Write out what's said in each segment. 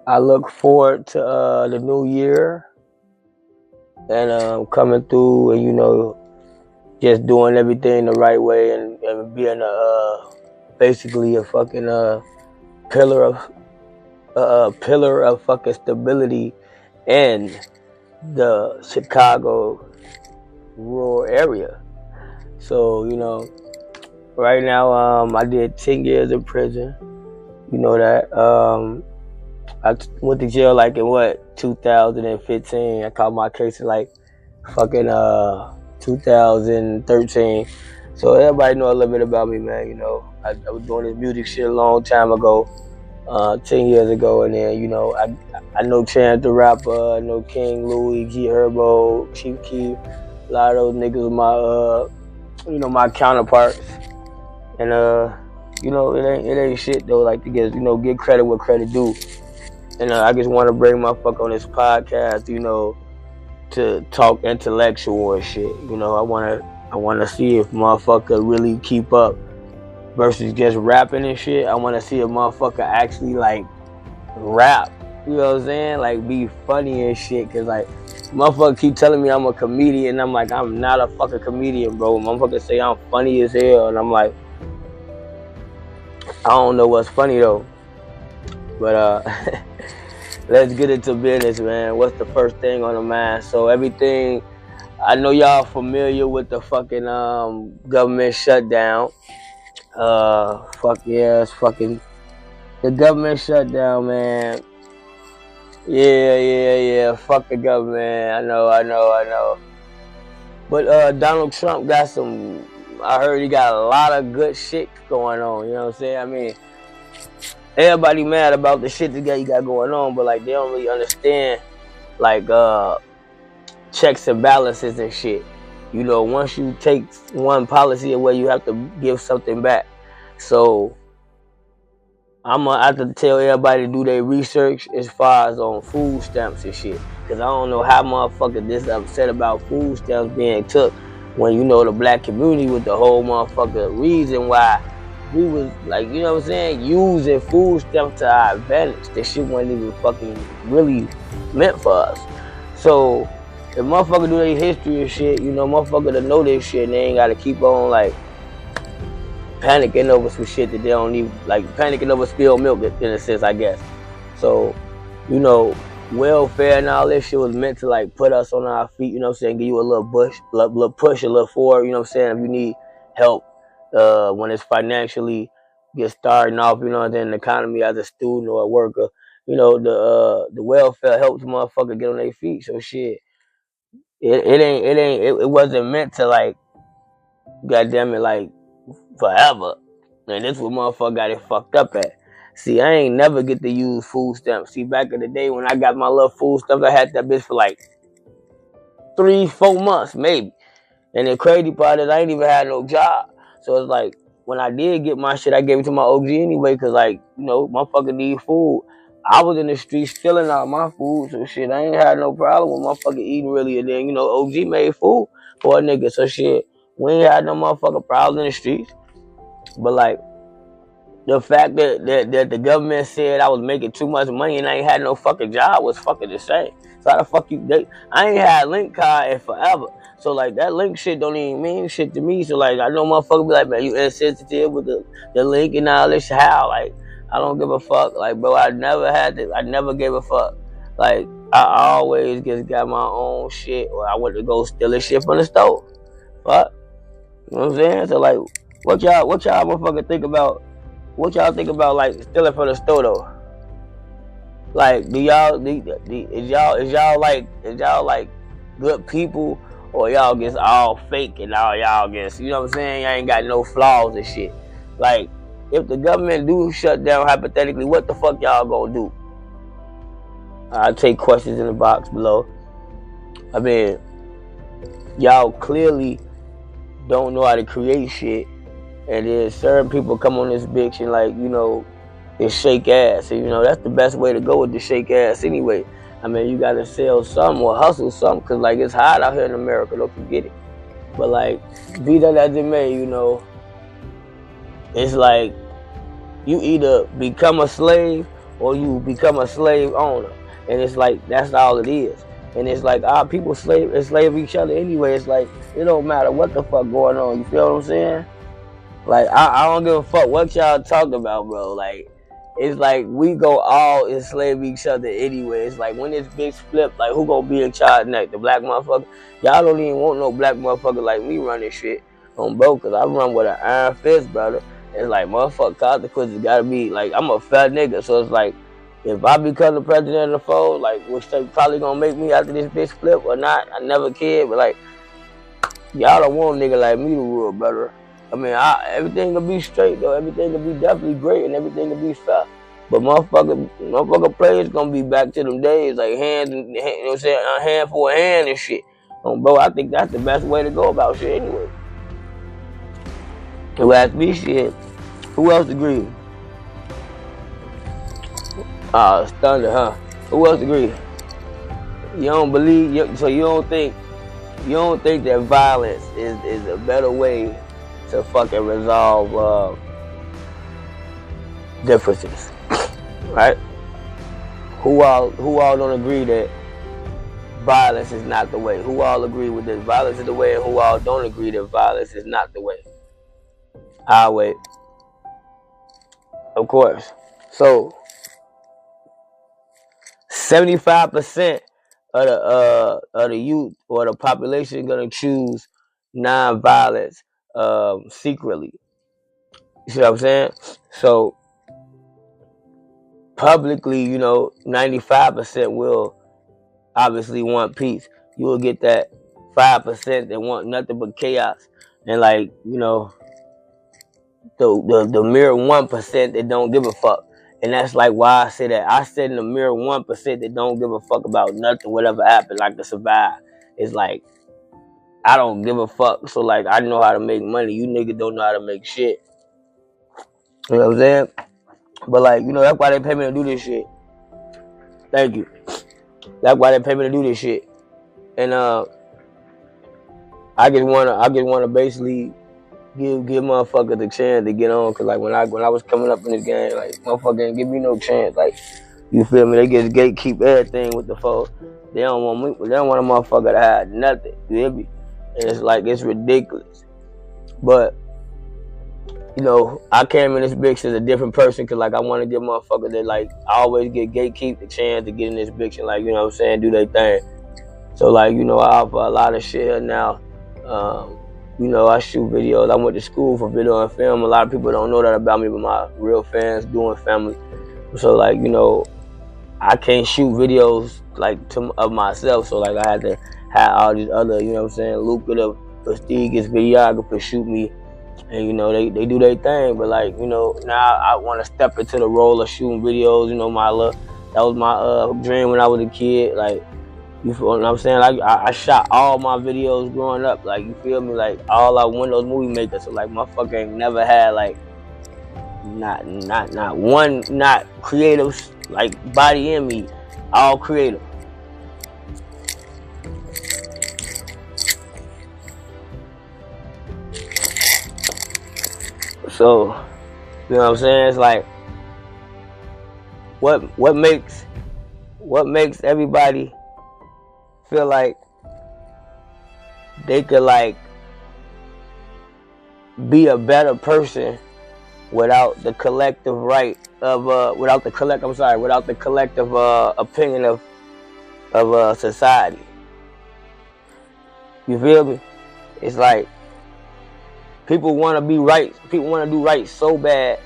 I look forward to the new year and coming through and, you know, just doing everything the right way and being basically a fucking pillar of fucking stability in the Chicago rural area. So, you know, right now I did 10 years in prison. You know that. I went to jail like in 2015. I caught my case in like fucking 2013. So everybody know a little bit about me, man. You know, I was doing this music shit a long time ago, 10 years ago, and then, you know, I know Chance the Rapper, I know King Louis, G Herbo, Chief Keef, a lot of those niggas my you know, my counterparts, and you know, it ain't shit though. Like to get, you know, give credit where credit due. And I just want to bring motherfucker on this podcast, you know, to talk intellectual and shit. You know, I wanna see if motherfucker really keep up versus just rapping and shit. I wanna see if motherfucker actually like rap. You know what I'm saying? Like be funny and shit. Cause like motherfucker keep telling me I'm a comedian. I'm like, I'm not a fucking comedian, bro. Motherfucker say I'm funny as hell, and I'm like, I don't know what's funny though. But let's get into business, man. What's the first thing on the mind? So everything, I know y'all familiar with the fucking government shutdown. Fuck yeah, it's fucking the government shutdown, man. Yeah. Fuck the government. I know. But Donald Trump got some. I heard he got a lot of good shit going on. You know what I'm saying? I mean, everybody mad about the shit that he got going on, but like they don't really understand like checks and balances and shit. You know, once you take one policy away, you have to give something back. So I'm gonna have to tell everybody to do their research as far as on food stamps and shit. Cause I don't know how motherfuckers this upset about food stamps being took when, you know, the black community was the whole motherfucker reason why we was like, you know what I'm saying, using food stamps to our advantage. That shit wasn't even fucking really meant for us. So if motherfucker do their history and shit, you know, motherfucker to know this shit, and they ain't gotta keep on like panicking over some shit that they don't need, like panicking over spilled milk in a sense, I guess. So, you know, welfare and all this shit was meant to like put us on our feet, you know what I'm saying, give you a little push, a little forward, you know what I'm saying, if you need help when it's financially get starting off, you know, and then the economy as a student or a worker, you know, the welfare helps motherfucker get on their feet. So shit, it wasn't meant to like, goddamn it, like forever. And this what motherfucker got it fucked up at. See, I ain't never get to use food stamps. See, back in the day when I got my little food stamps, I had that bitch for like 3-4 months maybe. And the crazy part is I ain't even had no job. So it's like, when I did get my shit, I gave it to my OG anyway, cause like, you know, motherfucker need food. I was in the streets stealing out my food, so shit, I ain't had no problem with motherfucker eating really. And then, you know, OG made food for a nigga, so shit, we ain't had no motherfucker problem in the streets. But like, the fact that the government said I was making too much money and I ain't had no fucking job was fucking insane. So how the fuck I ain't had link card in forever. So like that link shit don't even mean shit to me. So like I know motherfuckers be like, man, you insensitive with the link and all this. How? Like I don't give a fuck. Like bro, I never gave a fuck. Like I always just got my own shit, or I went to go steal this shit from the store. Fuck. You know what I'm saying? So like what y'all motherfucker think about? What y'all think about like stealing from the store though? Like, is y'all like good people, or y'all just all fake and all y'all just, you know what I'm saying? Y'all ain't got no flaws and shit. Like, if the government do shut down hypothetically, what the fuck y'all gonna do? I'll take questions in the box below. I mean, y'all clearly don't know how to create shit. And then certain people come on this bitch and like, you know, and shake ass. And, you know, that's the best way to go with the shake ass anyway. I mean, you gotta sell something or hustle something, cause like it's hot out here in America, don't forget it. But like, be that as it may, you know, it's like you either become a slave or you become a slave owner. And it's like, that's all it is. And it's like, people enslave each other anyway. It's like, it don't matter what the fuck going on. You feel what I'm saying? Like, I don't give a fuck what y'all talk about, bro. Like, it's like, we go all enslave each other anyway. It's like, when this bitch flip, like, who gonna be in charge next? The black motherfucker? Y'all don't even want no black motherfucker like me running shit on bro, because I run with an iron fist, brother. It's like, motherfucker, consequences gotta be, like, I'm a fat nigga, so it's like, if I become the president of the fold, like, which they probably gonna make me after this bitch flip or not, I never cared, but like, y'all don't want a nigga like me to rule, brother. I mean, everything will be straight, though. Everything will be definitely great, and everything will be fair. But motherfucker players gonna be back to them days, like hands, you know what I'm saying, a hand for a hand and shit. Bro, I think that's the best way to go about shit anyway. You ask me shit, who else agree? It's thunder, huh? Who else agree? You don't believe, so you don't think that violence is a better way to fucking resolve differences, right? Who all don't agree that violence is not the way? Who all agree with this? Violence is the way, and who all don't agree that violence is not the way? I'll wait. Of course. So 75% of the youth or the population gonna choose non-violence secretly. You see what I'm saying? So publicly, 95% will obviously want peace. You will get that 5% that want nothing but chaos, and like, the mere 1% that don't give a fuck. And that's like why I say that. I said in the mere 1% that don't give a fuck about nothing, whatever happened, like to survive. It's like, I don't give a fuck. So like, I know how to make money. You niggas don't know how to make shit. You know what I'm saying? But like, that's why they pay me to do this shit. Thank you. That's why they pay me to do this shit. And I just wanna basically give motherfuckers a chance to get on, cause like when I was coming up in this game, like motherfucker didn't give me no chance. Like, you feel me? They just gatekeep everything with the folks. They don't want me. They don't want a motherfucker to have nothing. You hear me? And it's like, it's ridiculous. But I came in this bitch as a different person, cause like I want to give motherfuckers that like I always get gatekeep the chance to get in this bitch and like, you know what I'm saying, do their thing. So like, I offer a lot of shit here now. I shoot videos. I went to school for video and film. A lot of people don't know that about me, but my real fans doing family. So like, I can't shoot videos like of myself. So like, I had to have all these other, lucrative, prestigious videographers shoot me. And they do their thing. But like, now I want to step into the role of shooting videos. That was my dream when I was a kid. Like, you feel what I'm saying? Like, I shot all my videos growing up. Like, you feel me? Like, all I want those movie makers. So like, motherfucker ain't never had like not one not creative like body in me. All creative. So, you know what I'm saying? It's like, what makes everybody feel like they could like be a better person without the collective without the collective opinion of society. You feel me? It's like, people want to be right. People want to do right so bad,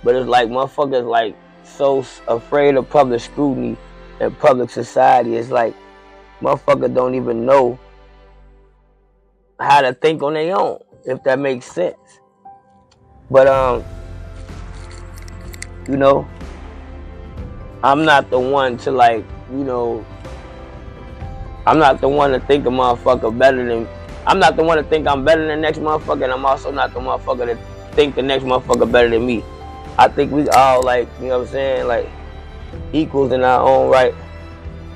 but it's like motherfuckers like so afraid of public scrutiny and public society. It's like motherfuckers don't even know how to think on their own, if that makes sense. But I'm not the one to like, I'm not the one to think a motherfucker better than. I'm not the one to think I'm better than the next motherfucker, and I'm also not the motherfucker that think the next motherfucker better than me. I think we all like, you know what I'm saying, like equals in our own right,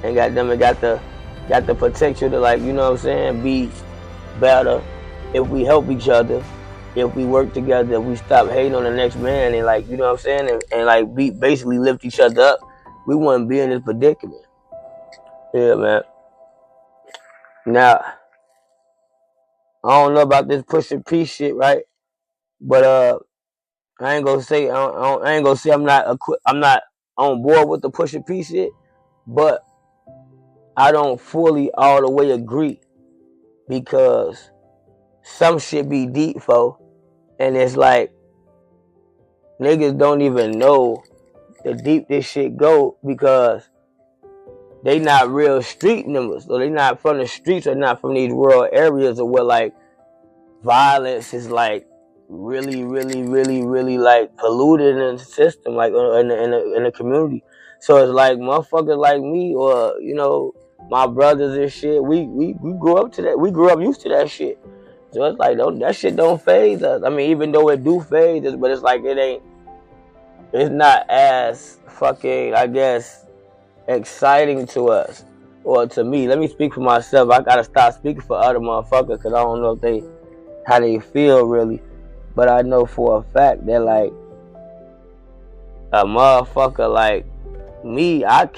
and got the potential to like, you know what I'm saying, be better if we help each other, if we work together, if we stop hating on the next man, and like, you know what I'm saying, and like basically lift each other up. we wouldn't be in this predicament. Yeah, man. Now, I don't know about this Pusha P shit, right? But I ain't gonna say I'm not on board with the Pusha P shit, but I don't fully all the way agree because some shit be deep, fo, and it's like niggas don't even know the deep this shit go because they not real street members, so they not from the streets or not from these rural areas or where like violence is like really like polluted in the system, like in the community. So it's like motherfuckers like me or my brothers and shit. We grew up to that. We grew up used to that shit. So it's like that shit don't phase us. I mean, even though it do phase us, but it's like it's not as fucking, I guess, exciting to us or to me. Let me speak for myself. I gotta stop speaking for other motherfuckers because I don't know if how they feel really, but I know for a fact that like a motherfucker like me, I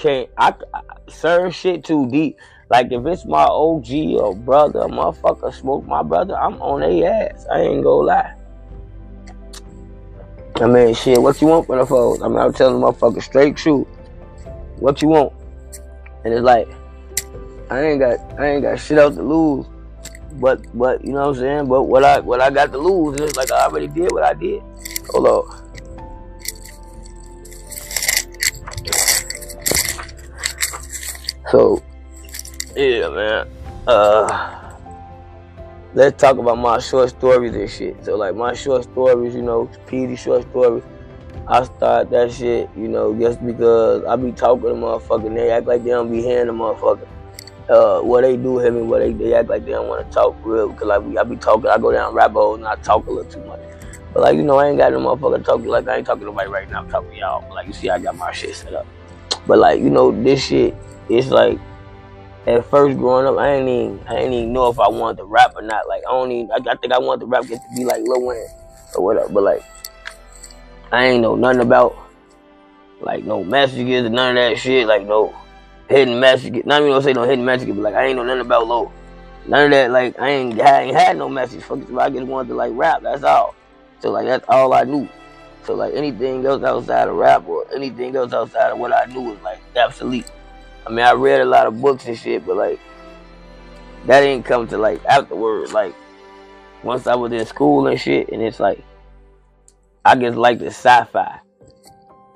certain shit too deep. Like if it's my OG or brother, a motherfucker smoke my brother, I'm on their ass. I ain't gonna lie. I mean, shit, what you want from the folks? I mean, I'm telling the motherfucker straight truth. What you want? And it's like, I ain't got shit else to lose. But you know what I'm saying? But what I got to lose is like I already did what I did. Hold on. So, yeah, man. Let's talk about my short stories and shit. So like my short stories, Peezy short stories. I start that shit, just because I be talking to motherfuckers. They act like they don't be hearing the motherfucker. What they do hear me, what they act like they don't want to talk for real. Because like I be talking, I go down rabbit holes and I talk a little too much. But like, I ain't got no motherfucker talking. Like I ain't talking to nobody right now. I'm talking to y'all. But like you see, I got my shit set up. But like, this shit, it's like, at first growing up, I ain't even know if I wanted to rap or not. Like I think I wanted to rap get to be like Lil Wayne or whatever. But like, I ain't know nothing about like no messages or none of that shit. Like no hidden messages. Not even gonna say no hidden messages, but like I ain't know nothing about low. None of that. Like I ain't had no message. Fuck it, I just wanted to like rap. That's all. So like that's all I knew. So like anything else outside of rap or anything else outside of what I knew was like obsolete. I mean, I read a lot of books and shit, but like that didn't come to like afterwards. Like once I was in school and shit, and it's like I just like the sci-fi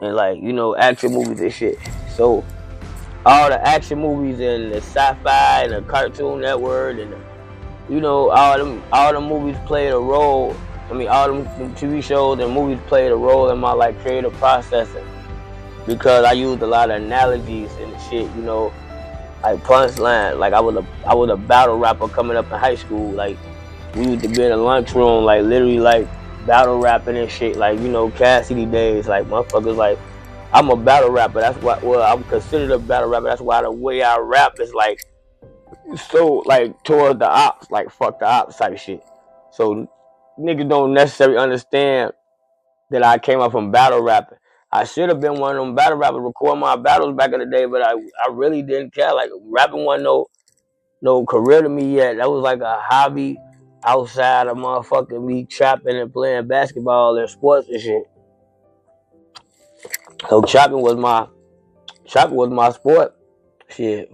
and like action movies and shit. So all the action movies and the sci-fi and the Cartoon Network and all the movies played a role. I mean, all them TV shows and movies played a role in my like creative processing because I used a lot of analogies and shit. Like punchline. Like I was a battle rapper coming up in high school. Like we used to be in the lunchroom, like literally like battle rapping and shit. Like Scarcity days. Like motherfuckers like. I'm a battle rapper. That's why. Well, I'm considered a battle rapper. That's why the way I rap is like so like towards the ops, like fuck the ops type shit. So niggas don't necessarily understand that I came up from battle rapping. I should have been one of them battle rappers recording my battles back in the day, but I really didn't care. Like rapping wasn't no career to me yet. That was like a hobby outside of motherfucking me trapping and playing basketball and sports and shit. So trapping was my sport. Shit.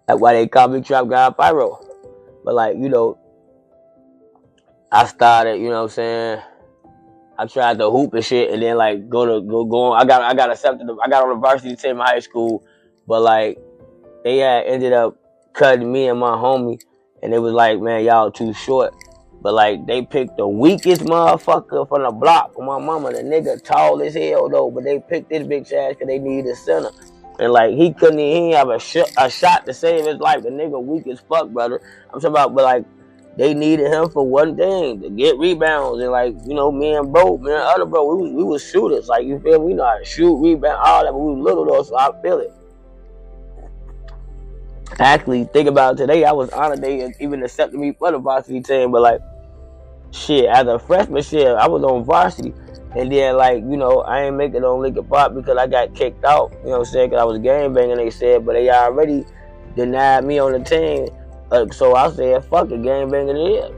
That's why they call me Trap God Pyro. But like, I started, what I'm saying? I tried to hoop and shit and then like go on. I got accepted. I got on the varsity team in high school, but like they had ended up cutting me and my homie and it was like, man, y'all too short. But like they picked the weakest motherfucker from the block for my mama. The nigga tall as hell though, but they picked this bitch ass because they needed a center. And like he didn't have a shot to save his life. The nigga weak as fuck, brother. I'm talking about, but like they needed him for one thing, to get rebounds. And like, me and other bro, we was shooters. Like, you feel me? We know how to shoot, rebound, all that, but we was little though, so I feel it. Actually, think about it today, I was honored they even accepted me for the varsity team, but like, shit, as a freshman, shit, I was on varsity. And then, like, you know, I ain't make it on Liquor Pop because I got kicked out, you know what I'm saying, because I was gangbanging, they said, but they already denied me on the team. So I said, fuck it, gangbanging it is.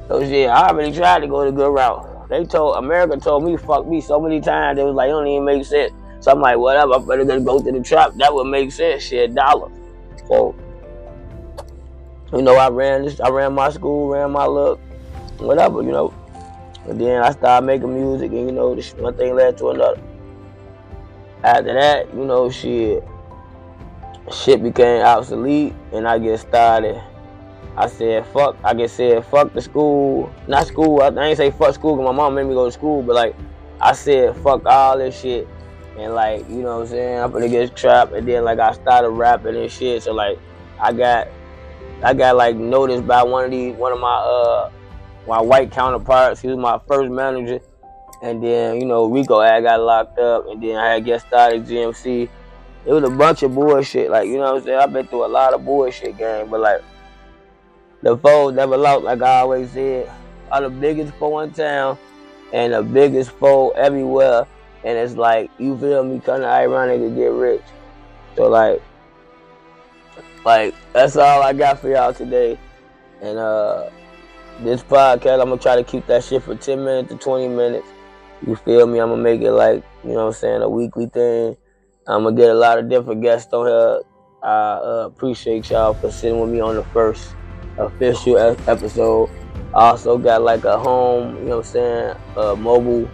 So shit, I already tried to go the good route. America told me fuck me so many times, it was like, it don't even make sense. So I'm like, whatever, I'm better gonna go to the trap. That would make sense, shit, dollars. So, you know, I ran my school, ran my look, whatever, you know. And then I started making music, and you know, one thing led to another. After that, you know, shit became obsolete, and I get started. I said fuck the school. Not school. I ain't say fuck school because my mom made me go to school, but like I said fuck all this shit, and like, you know what I'm saying, I'm gonna get trapped. And then like I started rapping and shit. So like I got like noticed by one of my white counterparts. He was my first manager. And then, you know, Rico had got locked up, and then I had get started GMC. It was a bunch of bullshit, like, you know what I'm saying? I've been through a lot of bullshit, gang, but like the foes never lost, like I always said. Are the biggest foe in town and the biggest foe everywhere. And it's like, you feel me, kinda ironic to get rich. So like that's all I got for y'all today. And this podcast, I'm gonna try to keep that shit for 10 minutes to 20 minutes. You feel me? I'm gonna make it like, you know what I'm saying, a weekly thing. I'm gonna get a lot of different guests on here. I appreciate y'all for sitting with me on the first official episode. I also got like a home, you know what I'm saying, mobile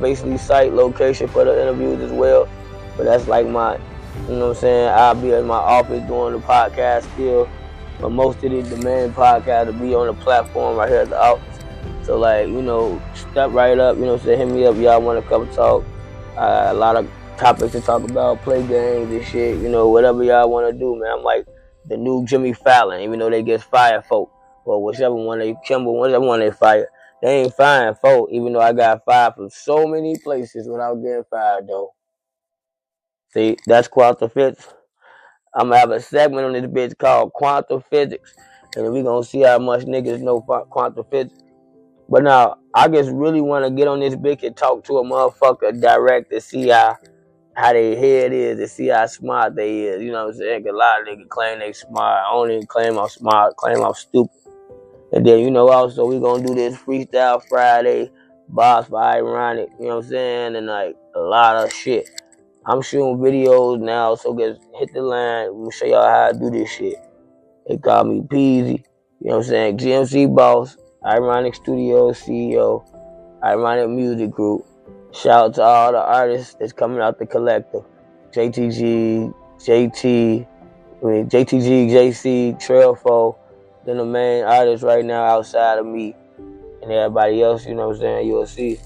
basically site location for the interviews as well. But that's like my, you know what I'm saying, I'll be in my office doing the podcast still. But most of the main podcast will be on the platform right here at the office. So like, you know, step right up, you know what I'm saying, hit me up, y'all want to come talk. A lot of topics to talk about, play games and shit, you know, whatever y'all want to do, man. I'm like the new Jimmy Fallon, even though they get fired folk. Or whichever one they fire. They ain't firing folk, even though I got fired from so many places without getting fired though. See, that's quantum physics. I'm gonna have a segment on this bitch called Quantum Physics, and we gonna see how much niggas know quantum physics. But now, I just really want to get on this bitch and talk to a motherfucker direct to see how they head is, to see how smart they is. You know what I'm saying? Cause a lot of niggas claim they smart. I don't even claim I'm smart, claim I'm stupid. And then, you know, also we gonna do this Freestyle Friday, Boss for Ironic, you know what I'm saying? And like a lot of shit. I'm shooting videos now, so just hit the line. I'm gonna show y'all how I do this shit. They call me Peezy, you know what I'm saying? GMC Boss, Ironic Studios CEO, Ironic Music Group. Shout out to all the artists that's coming out the collective. JTG, JC, Trailfo. Then the main artists right now outside of me and everybody else, you know what I'm saying, you'll see.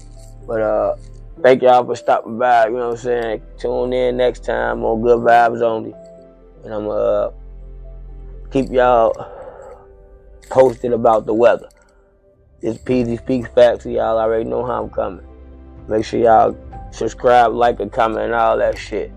But thank y'all for stopping by, you know what I'm saying. Tune in next time on Good Vibes Only. And I'm gonna keep y'all posted about the weather. It's Peezy Speaks Facts, so y'all already know how I'm coming. Make sure y'all subscribe, like, and comment, and all that shit.